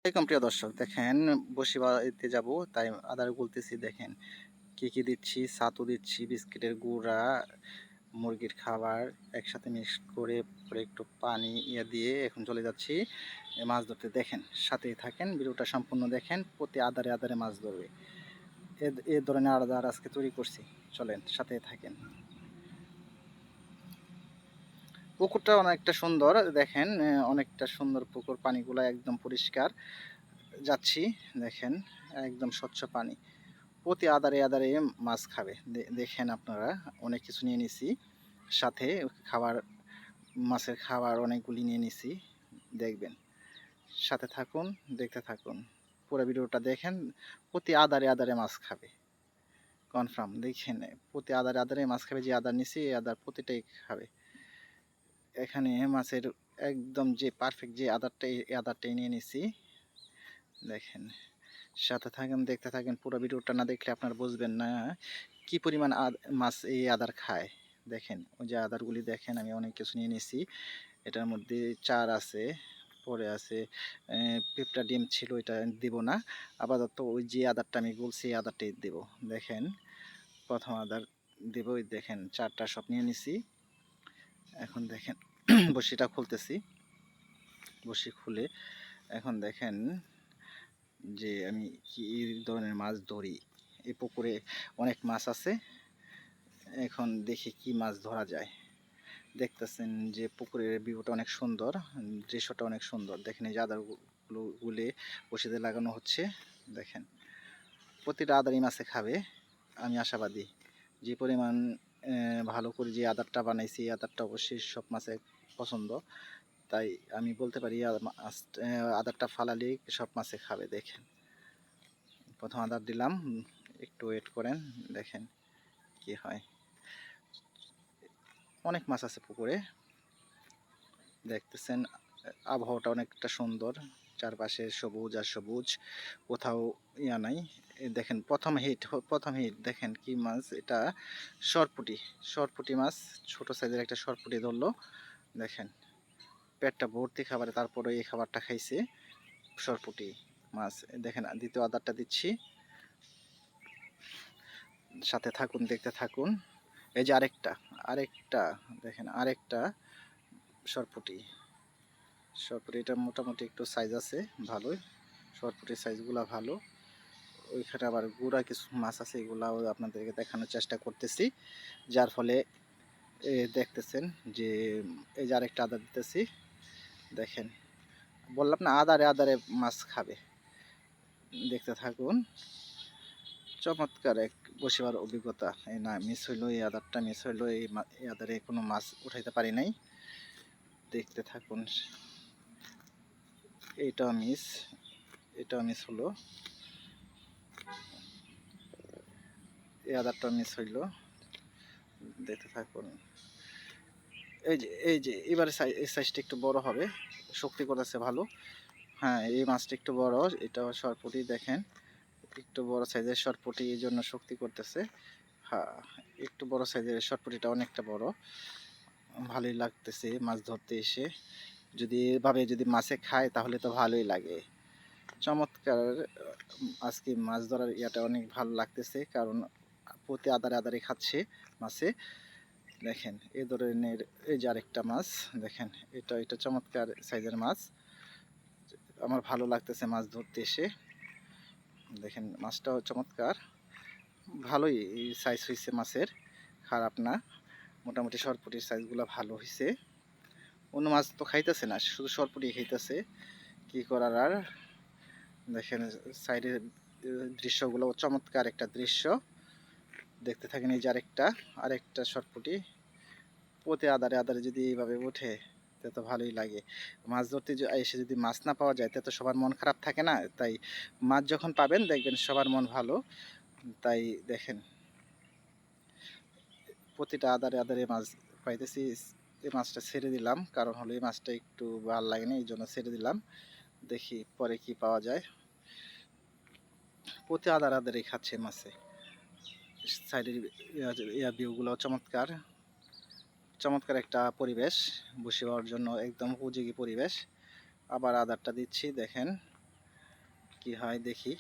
আসসালামাইকুম প্রিয় দর্শক, দেখেন বসিবাড়িতে যাব তাই আদার গুলতেছি। দেখেন কি কি দিচ্ছি, ছাতু দিচ্ছি, বিস্কিটের গুঁড়া, মুরগির খাবার একসাথে মিক্স করে পরে একটু পানি দিয়ে এখন চলে যাচ্ছি মাছ ধরতে। দেখেন সাথেই থাকেন, ভিডিওটা সম্পূর্ণ দেখেন। প্রতি আদারে আদারে মাছ ধরবে, এ ধরনের আদার আজকে তৈরি করছি। চলেন সাথেই থাকেন। পুকুরটা অনেকটা সুন্দর, দেখেন অনেকটা সুন্দর পুকুর, পানিগুলো একদম পরিষ্কার। যাচ্ছি, দেখেন একদম স্বচ্ছ পানি। প্রতি আদারে আদারে মাছ খাবে। দেখেন আপনারা, অনেক কিছু নিয়ে নিছি সাথে খাবার, মাছের খাবার অনেকগুলি নিয়ে নিছি। দেখবেন, সাথে থাকুন, দেখতে থাকুন, পুরো ভিডিওটা দেখেন। প্রতি আদারে আদারে মাছ খাবে কনফার্ম। দেখেন প্রতি আদারে আদারে মাছ খাবে, যে আদার নিছি এই আদার প্রতিটাই খাবে। এখানে মাছের একদম যে পারফেক্ট যে আদারটা, এই আদারটাই নিয়ে নিছি। দেখেন সাথে থাকেন, দেখতে থাকেন। পুরো ভিডিওটা না দেখলে আপনারা বুঝবেন না কি পরিমাণ মাছ এই আদার খায়। দেখেন ওই যে আদারগুলি দেখেন, আমি অনেক কিছু নিয়ে নিয়েছি। এটার মধ্যে চার আছে, পরে আছে পেঁপটা ডিম ছিল, এটা দিব না আপাতত। ওই যে আদারটা আমি বলছি এই আদারটাই দেব। দেখেন প্রথম আদার দেব, ওই দেখেন চারটা সব নিয়ে নিছি। এখন দেখেন বড়শিটা খুলতেছি। বড়শি খুলে এখন দেখেন যে আমি কি ধরনের মাছ ধরি। এই পুকুরে অনেক মাছ আছে, এখন দেখি কি মাছ ধরা যায়। দেখতেছেন যে পুকুরের ভিউটা অনেক সুন্দর, দৃশ্যটা অনেক সুন্দর। দেখেন এই যে আদারগুলো গুলে বসিতে লাগানো হচ্ছে। দেখেন প্রতিটা আদারই মাছে খাবে, আমি আশাবাদী। যে পরিমাণ ভালো করে যে আদারটা বানাইছি, এই আদারটা অবশ্যই সব মাছে পছন্দ। তাই আমি বলতে পারি আদারটা ফালালেই সব মাছে খাবে। দেখেন প্রথম আদার দিলাম, একটু ওয়েট করেন, দেখেন কি হয়। অনেক মাছ আছে পুকুরে, দেখতেছেন আবহাওয়াটা অনেকটা সুন্দর, চারপাশে সবুজ আর সবুজ, কোথাও ইয়া নাই। দেখেন প্রথম হিট দেখেন কি মাছ এটা, সরপুটি। সরপুটি মাছ, ছোট সাইজের একটা সরপুটি ধরলো। দেখেন পেটটা ভর্তি খাবারে, তারপরে এই খাবারটা খাইছে সরপুটি মাছ। দেখেন দ্বিতীয় আদারটা দিচ্ছি, সাথে থাকুন, দেখতে থাকুন। এই যে আরেকটা, আরেকটা দেখেন আরেকটা সরপুটি। সরপুটিটা মোটামুটি একটু সাইজ আছে ভালোই, সরপুটির সাইজগুলো ভালো। ওইখানে আবার গুড়া কিছু মাছ আছে, এগুলাও আপনাদেরকে দেখানোর চেষ্টা করতেছি। যার ফলে দেখতেছেন যে এই যে আরেকটা আদা দিতেছি। দেখেন বললাম না আদারে আদারে মাছ খাবে, দেখতে থাকুন। চমৎকার এক বসিবার অভিজ্ঞতা। এই না মিস হইলো, এই আদারটা মিস হইলো, এই আদারে কোনো মাছ উঠাইতে পারি নাই। দেখতে থাকুন। এইটাও মিস, এটাও মিস হলো, এই আদারটা মিস হইলো। দেখতে থাকুন। এই যে এবারে এই সাইজটা একটু বড় হবে, শক্তি করেছে ভালো। হ্যাঁ এই মাছটা একটু বড়, এটা সরপুটি। দেখেন একটু বড় সাইজের সরপুটি, এই জন্য শক্তি করতেছে। হ্যাঁ একটু বড় সাইজের সরপুটিটা অনেকটা বড়, ভালোই লাগতেছে মাছ ধরতে এসে। যদি এভাবে যদি মাছে খায় তাহলে তো ভালোই লাগে। চমৎকার আজকে মাছ ধরার ইয়াটা অনেক ভালো লাগতেছে, কারণ প্রতি আদারে আদারে খাচ্ছে মাছে। দেখেন এই ধরনের এই যে আরেকটা মাছ, দেখেন এটা চমৎকার সাইজের মাছ। আমার ভালো লাগতেছে মাছ ধরতে এসে। দেখেন মাছটাও চমৎকার, ভালোই সাইজ হয়েছে মাছের, খারাপ না। মোটামুটি সরপুটির সাইজগুলো ভালো হয়েছে। অন্য মাছ তো খাইতেছে না, শুধু সরপুটি খাইতেছে, কি করার আর। দেখেন সাইডের দৃশ্যগুলো চমৎকার একটা দৃশ্য, দেখতে থাকেন। এই যে আরেকটা সরপুটি। প্রতি আদারে আদারে যদি এইভাবে ওঠে তে তো ভালোই লাগে। মাছ ধরতে এসে যদি মাছ না পাওয়া যায় তে তো সবার মন খারাপ থাকে না। তাই মাছ যখন পাবেন দেখবেন সবার মন ভালো। তাই দেখেন প্রতিটা আদারে আদারে মাছ পাইতেছি। এই মাছটা ছেড়ে দিলাম, কারণ হলো এই মাছটা একটু ভালো লাগে না, এই জন্য ছেড়ে দিলাম। দেখি পরে কি পাওয়া যায়। প্রতি আদার আদারে খাচ্ছে মাছে। সাইডের ভিউগুলো চমৎকার, চমৎকার একটা পরিবেশ, বসে হওয়ার জন্য একদম উপযোগী পরিবেশ। আবার আদারটা দিচ্ছি, দেখেন কি হয় দেখি।